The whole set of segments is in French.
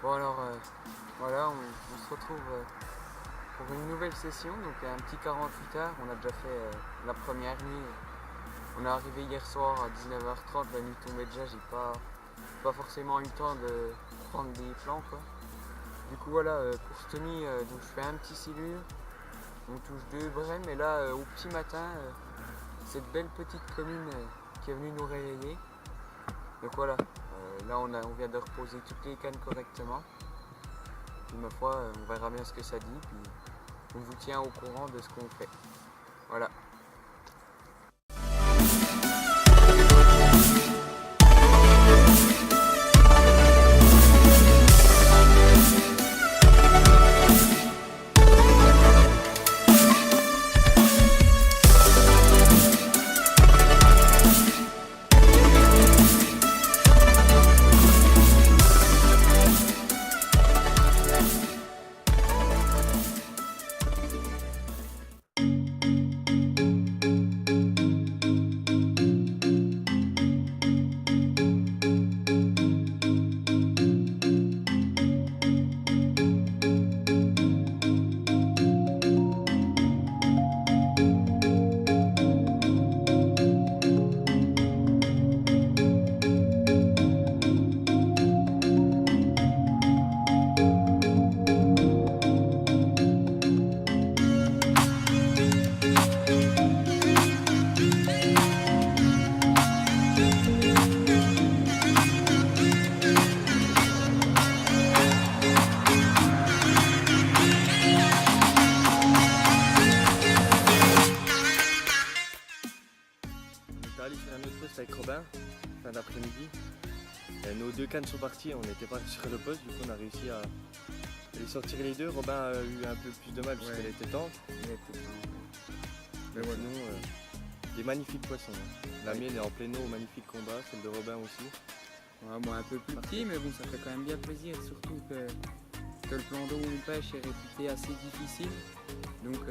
Bon alors voilà, on se retrouve pour une nouvelle session, donc un petit 48 heures. On a déjà fait la première nuit. On est arrivé hier soir à 19h30, la nuit tombait déjà, j'ai pas forcément eu le temps de prendre des plans quoi. Du coup voilà, pour cette nuit, donc je fais un petit silure, on touche 2 brèmes et là au petit matin, cette belle petite commune qui est venue nous réveiller. Donc voilà, là on vient de reposer toutes les cannes correctement. Puis ma foi, on verra bien ce que ça dit, puis on vous tient au courant de ce qu'on fait. Voilà. Allé sur un autre poste avec Robin, fin d'après-midi. Nos 2 cannes sont parties, on n'était pas sur le poste, du coup on a réussi à les sortir les 2. Robin a eu un peu plus de mal puisqu'elle était tendre. Mais voilà. Sinon, des magnifiques poissons. La mienne est en plein eau, magnifique combat, celle de Robin aussi. Ouais, bon, un peu plus petit, mais bon, ça fait quand même bien plaisir, surtout que le plan d'eau où on pêche est réputé assez difficile. Donc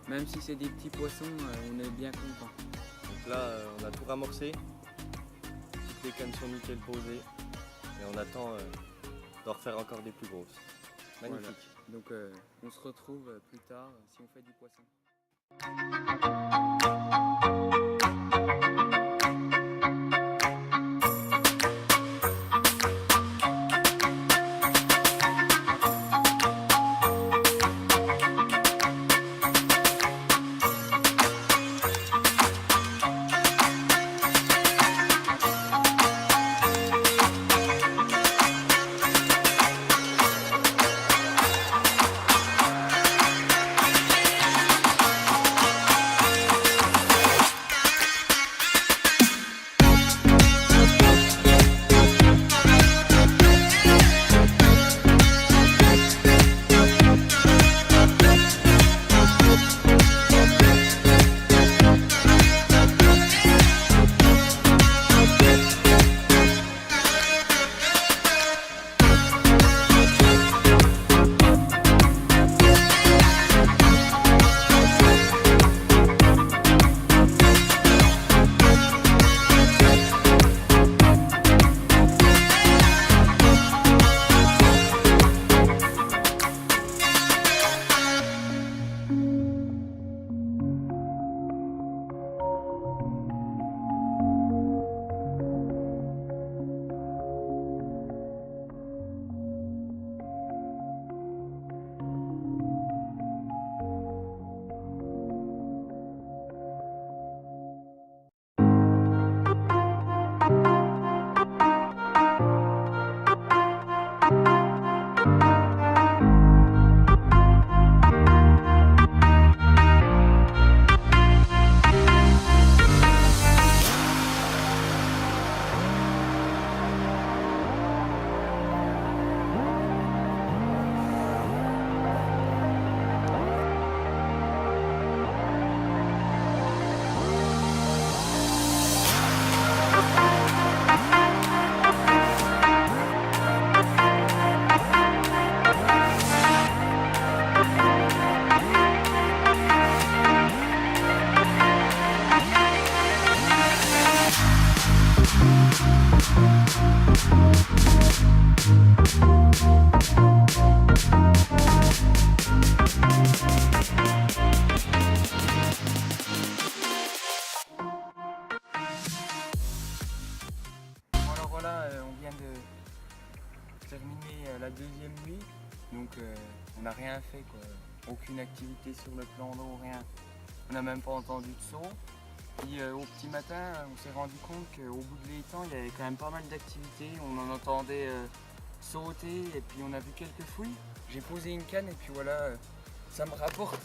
même si c'est des petits poissons, on est bien content. Donc là, on a tout ramorcé, toutes les cannes sont nickel posées et on attend d'en refaire encore des plus grosses. Magnifique. Voilà. Donc on se retrouve plus tard si on fait du poisson. voilà, on vient de terminer la deuxième nuit, donc on n'a rien fait quoi. Aucune activité sur le plan d'eau, rien. On n'a même pas entendu de son. Puis au petit matin, on s'est rendu compte qu'au bout de l'étang, il y avait quand même pas mal d'activités. On en entendait sauter et puis on a vu quelques fouilles. J'ai posé une canne et puis voilà, ça me rapporte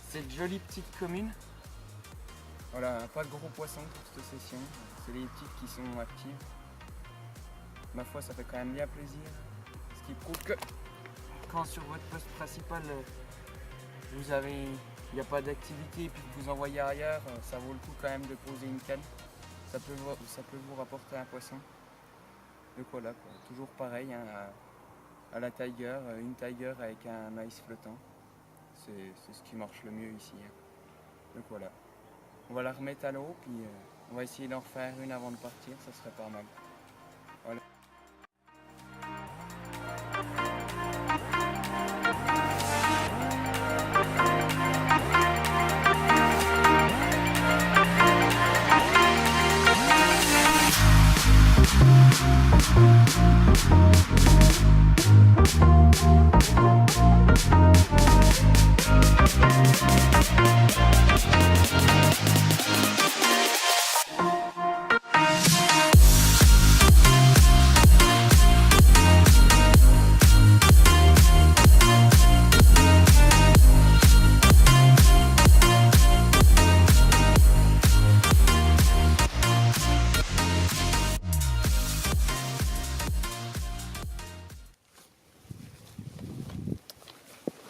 cette jolie petite commune. Voilà, pas de gros poissons pour cette session. C'est les petites qui sont actives. Ma foi, ça fait quand même bien plaisir. Ce qui prouve que quand sur votre poste principal, il n'y a pas d'activité et puis que vous envoyez ailleurs, ça vaut le coup quand même de poser une canne. Ça peut vous rapporter un poisson. Donc voilà, quoi. Toujours pareil, hein, à la Tiger, une Tiger avec un maïs flottant. C'est ce qui marche le mieux ici. Hein. Donc voilà. On va la remettre à l'eau, puis on va essayer d'en refaire une avant de partir, ça serait pas mal. Voilà.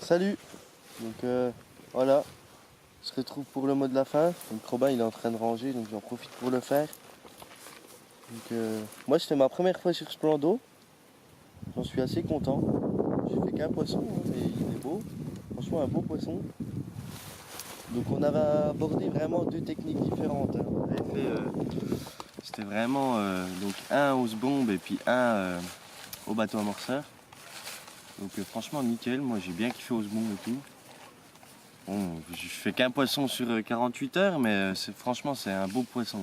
Salut. Donc voilà, on se retrouve pour le mot de la fin. Donc Robin il est en train de ranger, donc j'en profite pour le faire. Donc moi c'était ma première fois sur ce plan d'eau. J'en suis assez content. J'ai fait qu'un poisson, hein, mais il est beau. Franchement un beau poisson. Donc on avait abordé vraiment deux techniques différentes. Hein. On avait fait, c'était vraiment donc un hausse bombe et puis un au bateau amorceur. Donc franchement nickel, moi j'ai bien kiffé Osbon et tout. Bon, je fais qu'un poisson sur 48 heures, mais franchement c'est un beau poisson.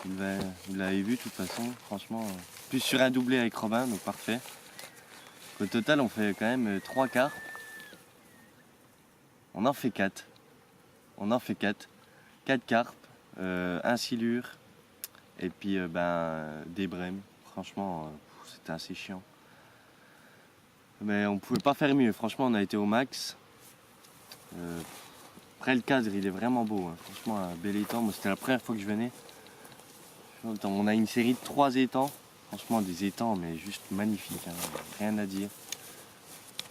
Hein. Vous l'avez vu de toute façon, franchement. Plus sur un doublé avec Robin, donc parfait. Au total on fait quand même 3 carpes. On en fait 4. On en fait 4. 4 carpes, un silure et puis des brèmes. Franchement c'était assez chiant. Mais on pouvait pas faire mieux, franchement on a été au max. Après le cadre il est vraiment beau, hein. Franchement un bel étang, moi c'était la première fois que je venais. On a une série de 3 étangs, franchement des étangs mais juste magnifiques, hein. Rien à dire.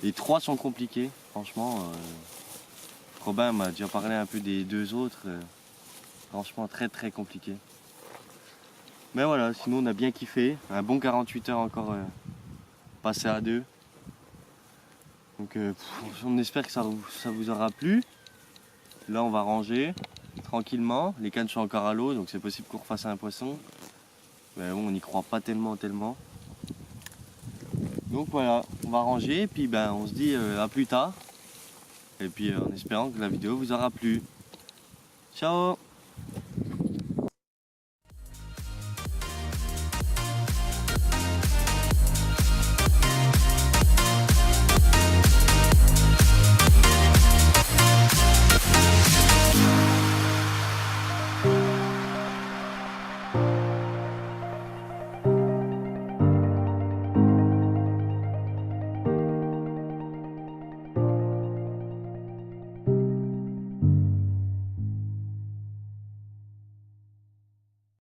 Les 3 sont compliqués, franchement. Robin m'a déjà parlé un peu des 2 autres, franchement très très compliqué. Mais voilà, sinon on a bien kiffé, un bon 48 heures encore passé à 2. Donc on espère que ça vous aura plu. Là on va ranger tranquillement. Les cannes sont encore à l'eau donc c'est possible qu'on refasse un poisson. Mais bon on n'y croit pas tellement. Donc voilà, on va ranger et puis on se dit à plus tard. Et puis en espérant que la vidéo vous aura plu. Ciao!